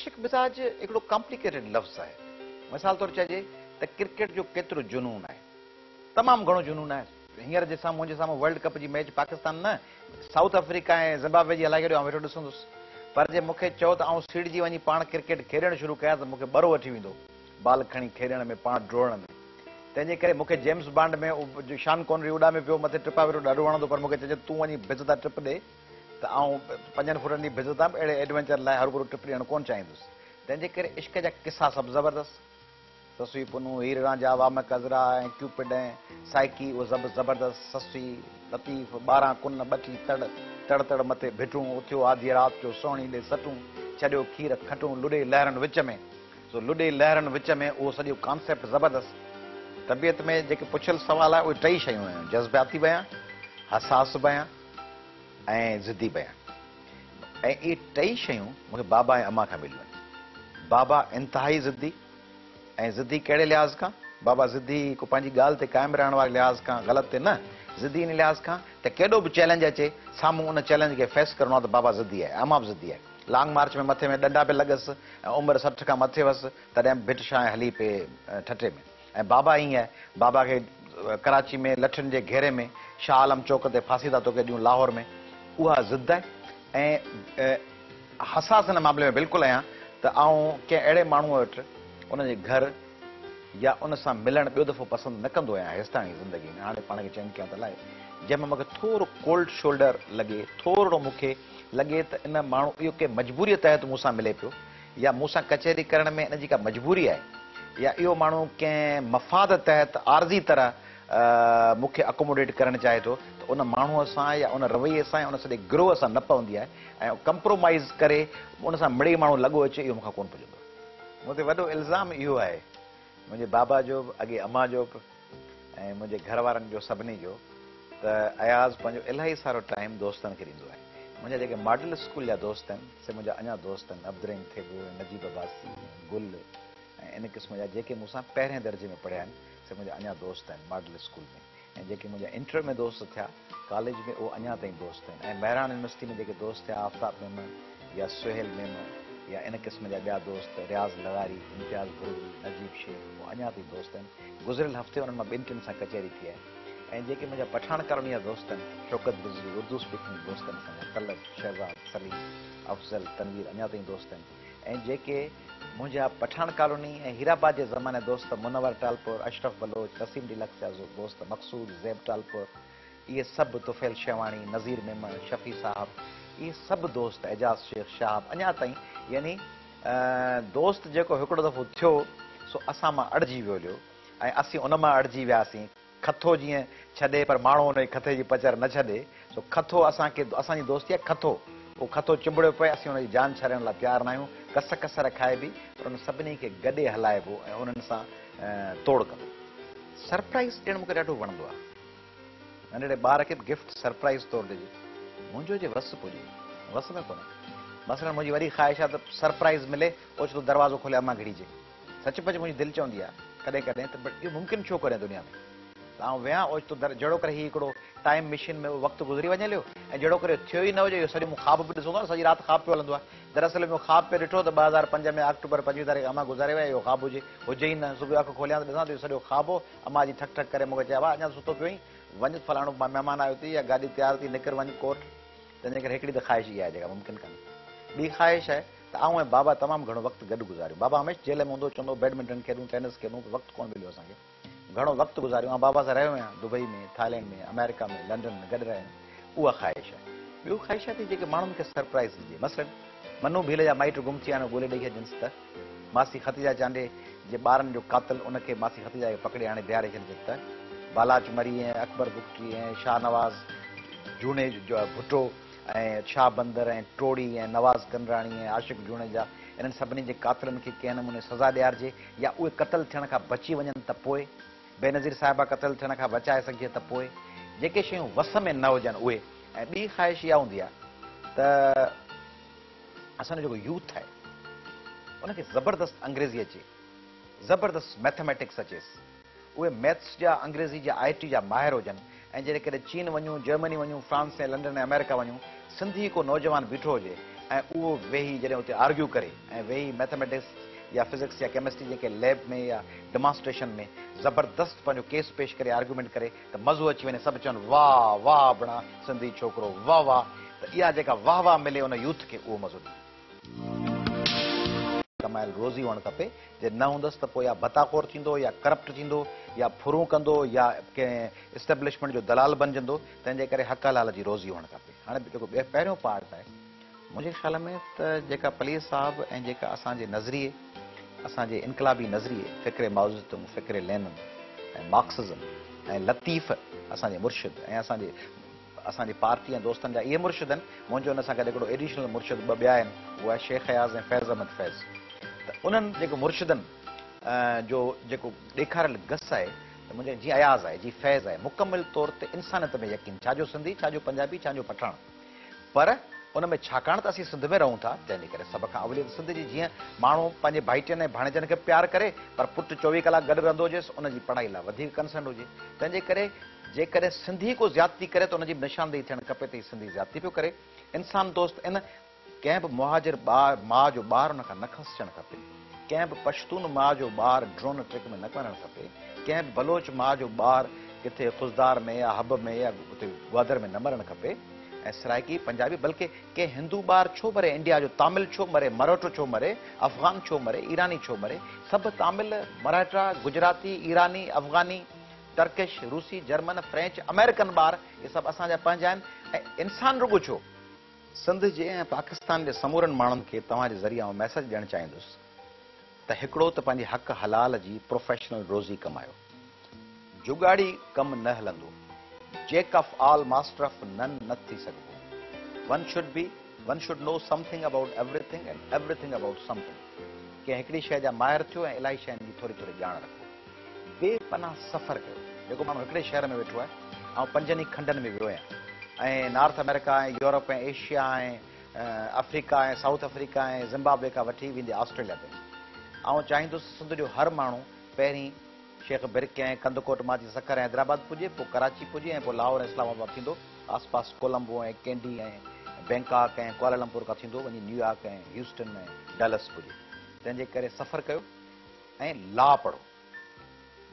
आशिक मिजाज हिकिड़ो कॉम्प्लिकेटेड लफ़्ज़ आहे। मिसाल तौरु चइजे त क्रिकेट जो केतिरो जुनून आहे, तमामु घणो जुनून आहे। हींअर जे साम्हूं मुंहिंजे साम्हूं वर्ल्ड कप जी मैच पाकिस्तान न साउथ अफ्रीका ऐं ज़िम्बाब्वे जी हलाए करे वेठो ॾिसंदुसि, पर जे मूंखे चओ त आउं सिड़जी वञी पाण क्रिकेट खेॾणु शुरू कयां त मूंखे ॿरो अची वेंदो बॉल खणी खेॾण में, पाण ड्रोड़ में। तंहिंजे करे मूंखे जेम्स बॉन्ड में शान कॉनरी उड़ा में पियो मथे टिपा वेठो ॾाढो वणंदो, पर मूंखे चइजे तूं वञी भिजंदा टिप ॾे त आउं 5 फुटनि जी भिजंदमि। अहिड़े एडवेंचर लाइ हर भरू टिप ॾियणु कोन चाहींदुसि। तंहिंजे करे इश्क जा किसा सभु ज़बरदस्त, ससुई पुनू, हीर रांझा, वाम कज़रा ऐं क्यूपिड ऐं साइकी, उहो सभु ज़बरदस्त। ससुई लतीफ़, 12 कुन, ॿठी तड़ तड़ तड़ मथे भिटूं, उथियो आधी राति जो सोणी ॾे सटूं, छॾियो खीर खटूं, लुॾे लहरनि विच में। सो लुॾे लहरनि विच में उहो सॼो कॉन्सेप्ट ज़बरदस्त। तबियत में जेके पुछियल सुवाल आहे उहे 3 शयूं आहिनि, जज़्बाती बयां, हसास बयां ऐं ज़िद्दी बयां। ऐं इहे 3 शयूं मूंखे बाबा ऐं अम्मा खां मिलियूं आहिनि। बाबा इंतिहाई ज़िद्दी, ऐं ज़िद्दी कहिड़े लिहाज़ खां? बाबा ज़िद्दी को पंहिंजी ॻाल्हि ते क़ाइमु रहण वारे लिहाज़ खां, ग़लति ते न, ज़िद्दी इन लिहाज़ खां त केॾो बि चैलेंज अचे साम्हूं उन चैलेंज खे फेस करणो आहे त बाबा ज़िद्दी आहे, अम्मा बि ज़िद्दी आहे। लॉन्ग मार्च में मथे में डंडा पे लॻसि ऐं उमिरि 60 खां मथे हुअसि तॾहिं बि भिट छांइ हली पिए ठठे में। ऐं बाबा ईअं आहे, बाबा खे कराची में लठियुनि जे घेरे में शाह आलम चौक ते फांसी था तोखे ॾियूं लाहौर में, उहा ज़िद आहे। ऐं हसास हिन मामले में बिल्कुलु आहियां त आउं कंहिं अहिड़े माण्हूअ वटि उनजे घर या उन सां मिलणु ॿियो दफ़ो पसंदि न कंदो आहियां हेसिताणी ज़िंदगी में। हाणे पाण खे चइनि कयां त लाइ जंहिंमें मूंखे थोरो कोल्ड शोल्डर लॻे, थोरो मूंखे लॻे त इन माण्हू इहो कंहिं मजबूरीअ तहत मूंसां मिले पियो, या मूंसां कचहरी करण में इन जी का मजबूरी आहे, या इहो माण्हू कंहिं मफ़ाद तहत आर्ज़ी तरह मूंखे अकोमोडेट करणु चाहे थो, त उन माण्हूअ सां या उन रवैये सां या उन सॼे गिरोह सां न पवंदी आहे ऐं कंप्रोमाइज़ करे उन सां मिड़ई माण्हू लॻो अचे, इहो मूंखां कोन पुॼंदो। मूं ते वॾो इल्ज़ाम इहो आहे, मुंहिंजे बाबा जो बि, अॻे अम्मा जो बि ऐं मुंहिंजे घर वारनि जो, सभिनी जो, त अयाज़ पंहिंजो इलाही सारो टाइम दोस्तनि खे ॾींदो आहे। मुंहिंजा जेके मॉडल स्कूल जा दोस्त आहिनि से मुंहिंजा अञा दोस्त आहिनि, अब्दुरहीम थेबो, नजीब अब्बासी, गुल ऐं इन क़िस्म जा जेके मूंसां पहिरें दर्जे में पढ़िया आहिनि से मुंहिंजा अञा दोस्त आहिनि मॉडल स्कूल में। ऐं जेके मुंहिंजा इंटर में दोस्त थिया कॉलेज में, उहो अञा ताईं दोस्त आहिनि। ऐं महरान यूनिवर्सिटी में जेके दोस्त थिया, आफ़ताब मेमन या सुहेल मेमन या इन क़िस्म जा ॿिया दोस्त, रियाज़ लगारी, इम्तियाज़ बुर्गी, नजीब शेख, उहे अञा ताईं दोस्त आहिनि। गुज़िरियल हफ़्ते उन्हनि मां 2-3 सां कचहरी थी आहे। ऐं जेके मुंहिंजा पठान कॉलोनी जा दोस्त आहिनि, शौकत रिज़वी, उर्दू स्पीकिंग दोस्त आहिनि असांजा, तलब, शहज़ाद, सलीम, अफ़ज़ल, तनवीर अञा ताईं दोस्त आहिनि। ऐं जेके मुंहिंजा पठान कॉलोनी ऐं हीराबाद जे ज़माने दोस्त, मुनवर टालपुर, अशरफ बलोच, नसीम डिलक्स जा दोस्त, मक़सूद, ज़ैब टालपुर, इहे सभु, तुफ़ैल शेवाणी, नज़ीर मेमन, शफ़ी साहब, इहे सभु दोस्त, एजाज़ शेख शाहब अञा ताईं। यानी दोस्त जेको हिकिड़ो दफ़ो थियो सो असां मां अड़िजी वियो हुयो ऐं असीं उन मां अड़िजी वियासीं। खथो जीअं छॾे पर माण्हू उन खथे जी पचर न छॾे, सो खथो असांखे, असांजी दोस्ती आहे खथो, उहो खथो चिंबड़ियो पए, असीं हुनजी जान छॾण लाइ तयारु न आहियूं, कस कसर खाए बि, पर उन सभिनी खे गॾे हलाइबो ऐं उन्हनि सां तोड़ कबो। सरप्राइज़ ॾियणु मूंखे ॾाढो वणंदो आहे। नंढड़े ॿार खे बि गिफ्ट सरप्राइज़ तौरु ॾिजे, मुंहिंजो जे वस पुॼे, वस में कोन्हे। मसलन मुंहिंजी वॾी ख़्वाहिश आहे त सरप्राइज़ मिले, ओचितो दरवाज़ो खोले अम्मा घिड़ी जे। सचपच मुंहिंजी दिलि चवंदी आहे कॾहिं कॾहिं त इहो मुमकिन छो करे दुनिया में। त आउं वियां ओचितो जहिड़ो करे हीउ हिकिड़ो टाइम मशीन में वक़्तु गुज़री वञे लियो, ऐं जहिड़ो करे थियो ई न हुजे, इहो सॼो मूं ख़्वाब बि ॾिसंदो आहे, सॼी राति ख़्वाब पियो हलंदो आहे। दरअसल में ख़्वाब पे ॾिठो त 2005 में अक्टूबर 25 तारीख़ अम्मा गुज़ारे विया, इहो ख़्वाब हुजे ई न। सुबुह अखि खोलियां त ॾिसां त इहो सॼो ख़्वाब हो। अम्मा जी ठक ठक करे मूंखे चयो, वाह अञा सुतो पियो ई, वञु फलाणो महिमान आयो अथई या गाॾी तयारु थी, निकिर वञु कोर्ट। तंहिंजे करे हिकिड़ी त ख़्वाहिश इहा आहे जेका मुमकिन कान्हे। ॿी ख़्वाहिश आहे त आऊं ऐं बाबा तमामु घणो वक़्तु गॾु गुज़ारियूं। बाबा हमेशह जेल में हूंदो, चवंदो बैडमिंटन खेॾूं, टेनिस खेॾूं, वक़्तु कोन मिलियो असांखे, घणो वक़्तु गुज़ारियूं। ऐं बाबा सां रहियो आहियां दुबई में, थाईलैंड में, अमेरिका में, लंडन में, गॾु रहिया आहियूं। उहा ख़्वाहिश आहे। ॿियो ख़्वाहिश आहे जेके माण्हुनि खे सरप्राइज़ ॾिजे। मसलन मनु भील जा माइट गुम थी विया आहिनि, ॻोल्हे ॾेई छॾियसि त मासी खतीजा चांडे जे ॿारनि जो कातिल, उनखे मासी खतीजा खे पकिड़े हाणे बीहारे छॾियसि त बालाच मरी ऐं अकबर बुखटी ऐं शाहनवाज़ जूने जो भुटो ऐं शाह बंदर ऐं टोड़ी ऐं नवाज़ कंदराणी ऐं आशिक़ जूनेजा, इन्हनि सभिनी जे कातिलनि खे कंहिं नमूने सज़ा ॾियारिजे, या उहे क़तल थियण खां बची वञनि त पोइ, बेनज़ीर साहिबा क़तल थियण खां बचाए सघिजे त पोइ, जेके शयूं वस में न हुजनि उहे। ऐं ॿी ख़्वाहिश इहा हूंदी आहे त असांजो जेको यूथ आहे उनखे ज़बरदस्त अंग्रेज़ी अचे, ज़बरदस्त मैथमेटिक्स अचेसि, उहे मैथ्स जा, अंग्रेज़ी जा, IT जा माहिर हुजनि ऐं जॾहिं चीन वञूं, जर्मनी वञूं, फ्रांस ऐं लंडन ऐं अमेरिका वञूं, सिंधी को नौजवान बीठो हुजे ऐं उहो वेही जॾहिं उते आर्ग्यू करे ऐं वेही मैथमेटिक्स या फिजिक्स या केमिस्ट्री जेके लैब में या डिमॉन्स्ट्रेशन में ज़बरदस्त पंहिंजो केस पेश करे आर्ग्यूमेंट करे त मज़ो अची वञे, सभु चवनि वाह वाह बणा सिंधी छोकिरो, वाह वाह, त इहा जेका वाह वाह मिले उन यूथ खे उहो मज़ो ॾिए। कमायल रोज़ी हुअणु खपे, जे न हूंदसि त पोइ या बताखोर थींदो या करप्ट थींदो या फुरूं कंदो या कंहिं इस्टेब्लिशमेंट जो दलाल बणिजंदो, तंहिंजे करे हक़ हलाल जी रोज़ी हुअणु खपे। हाणे जेको पहिरियों पार्ट आहे मुंहिंजे ख़्याल में त जेका पलीर साहब ऐं जेका असांजे नज़रिए, असांजे इनकलाबी नज़रिए फ़िक्रे माओज़िज़म, फ़िक्रे लेनिन ऐं मार्क्सिज़म ऐं लतीफ़ असांजे मुर्शिद ऐं असांजी पार्टी ऐं दोस्तनि जा इहे मुर्शिद आहिनि। मुंहिंजो हुन सां गॾु हिकिड़ो एडिशनल मुर्शिद ॿ ॿिया आहिनि, उहा शेख हयाज़ ऐं फैज़ अहमद फैज़। त उन्हनि जेको मुर्शिदनि जो जेको ॾेखारियल गस आहे त मुंहिंजे जीअं अयाज़ आहे, जीअं फैज़ आहे, मुकमिल तौर ते इंसानियत में यकीन, छाजो सिंधी, छाजो पंजाबी, छाजो पठाण, पर उन में छाकाणि त असीं सिंध में रहूं था, तंहिंजे करे सभ खां अवली सिंध जी जीअं माण्हू पंहिंजे भाइटियुनि ऐं भाणेजनि खे प्यारु करे, पर पुटु 24 कलाक गॾु रहंदो हुजेसि, उनजी पढ़ाई लाइ वधीक कंसर्न हुजे। तंहिंजे करे जेकॾहिं सिंधी को ज़्यादती करे त उनजी निशानदेही थियणु खपे त हीउ सिंधी ज़्यादती पियो करे। इंसान दोस्त इन कंहिं बि मुहाजिर ॿार माउ जो ॿारु उन खां न खसिजणु खपे, कंहिं बि पश्तून माउ जो ॿारु ड्रोन ट्रिक में न वञणु खपे, कंहिं बि बलोच माउ जो ॿारु किथे खुज़दार में या हब में या उते ग्वादर में न मरणु खपे। ऐं सराइकी पंजाबी, बल्कि के हिंदू ॿार छो मरे, इंडिया जो तामिल छो मरे, मराठो छो मरे, अफ़गान छो मरे, ईरानी छो मरे, सभु तामिल, मराठा, गुजराती, ईरानी, अफ़गानी, टर्किश, रूसी, जर्मन, फ्रेंच, अमेरिकन ॿार, इहे सभु असांजा पंहिंजा आहिनि। ऐं इंसान रुॻो छो, सिंध जे ऐं पाकिस्तान जे समूरनि माण्हुनि खे तव्हांजे ज़रिए आउं मैसेज ॾियणु चाहींदुसि त हिकिड़ो त पंहिंजी हक़ हलाल जी प्रोफेशनल रोज़ी कमायो, जुगाड़ी कमु न हलंदो, jack of all master of none न थी सघिबो। One should know something about everything and everything about something. कंहिं हिकिड़ी शइ जा माहिर थियो ऐं इलाही शयुनि जी थोरी थोरी ॼाण रखो। बेपनाह सफ़र कयो। जेको माण्हू हिकिड़े शहर में वेठो आहे, ऐं 5 खंडनि में वियो आहियां, ऐं नॉर्थ अमेरिका ऐं यूरोप ऐं एशिया ऐं अफ्रीका ऐं साउथ अफ्रीका ऐं ज़िम्बाब्वे खां वठी वेंदे ऑस्ट्रेलिया ताईं, आउं चाहींदुसि सिंध जो हर माण्हू पहिरीं शेख बिरक ऐं कंदकोट मां सखर ऐं हैदराबाद पुॼे, पोइ कराची पुॼे ऐं पोइ लाहौर ऐं इस्लामाबाद थींदो, आसपास कोलंबो ऐं कैंडी ऐं बैंकॉक ऐं कुआलालंपुर खां थींदो वञी न्यूयॉर्क ऐं ह्यूस्टन ऐं डैलस पुॼे। तंहिंजे करे सफ़र कयो ऐं लॉ पढ़ो।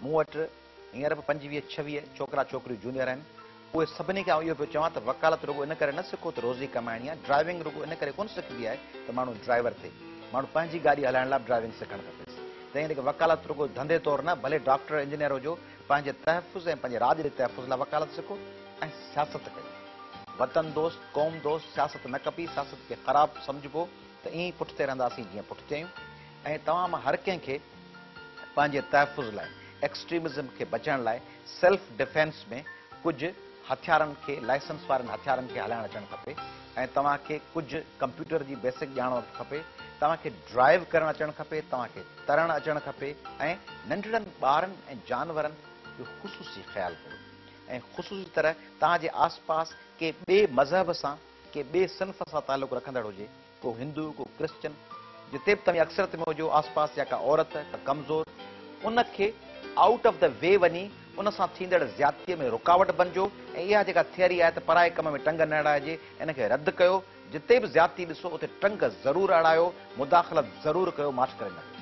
मूं वटि हींअर बि 25-26 छोकिरा छोकिरियूं जूनियर आहिनि। उहे सभिनी खे आउं इहो पियो चवां त वकालत रुॻो इन करे न सिखो त रोज़ी कमाइणी आहे, ड्राइविंग रुॻो इन करे कोन सिखबी आहे त माण्हू ड्राइवर थिए, माण्हू पंहिंजी गाॾी हलाइण लाइ ड्राइविंग सिखणु खपेसि। तंहिं करे वकालत रुॻो धंधे तौरु न, भले डॉक्टर इंजीनियर हुजो, पंहिंजे तहफ़ुज़ ऐं पंहिंजे राज जे तहफ़ुज़ लाइ वकालत सिखो ऐं सियासत कयो। वतन दोस्त, क़ौम दोस्त, सियासत न कबी, सियासत खे ख़राबु सम्झिबो, त ईअं ई पुठिते रहंदासीं जीअं पुठिते आहियूं। ऐं तव्हां मां हर कंहिंखे पंहिंजे तहफ़ुज़ लाइ, एक्सट्रीमिज़म खे बचाइण लाइ सेल्फ डिफेंस में कुझु हथियारनि खे, लाइसेंस वारनि हथियारनि खे हलाइणु अचणु खपे। ऐं तव्हांखे कुझु कंप्यूटर जी बेसिक ॼाण खपे, तव्हांखे ड्राइव करणु अचणु खपे, तव्हांखे तरणु अचणु खपे, ऐं नंढड़नि ॿारनि ऐं जानवरनि जो ख़ुशूसी ख़्यालु कयो। ऐं ख़ुशूसी तरह तव्हांजे आसपास के ॿिए मज़हब सां, के ॿिए सिन्फ़ सां तालुक़ु रखंदड़ हुजे, को हिंदू, को क्रिश्चन, जिते बि तव्हांजी अक्सरत में हुजो आसपास, या का औरत, का कमज़ोर, उनखे आउट ऑफ द वे वञी उन सां थींदड़ ज़्यादतीअ में रुकावट बणिजो। ऐं इहा जेका थियरी आहे त पराए कम में टंग न अड़ाइजे, इनखे रद्द कयो। जिते बि ज़्यादती ॾिसो उते टंग ज़रूरु अड़ायो, मुदाख़लत ज़रूरु कयो, माठ करे न कयो।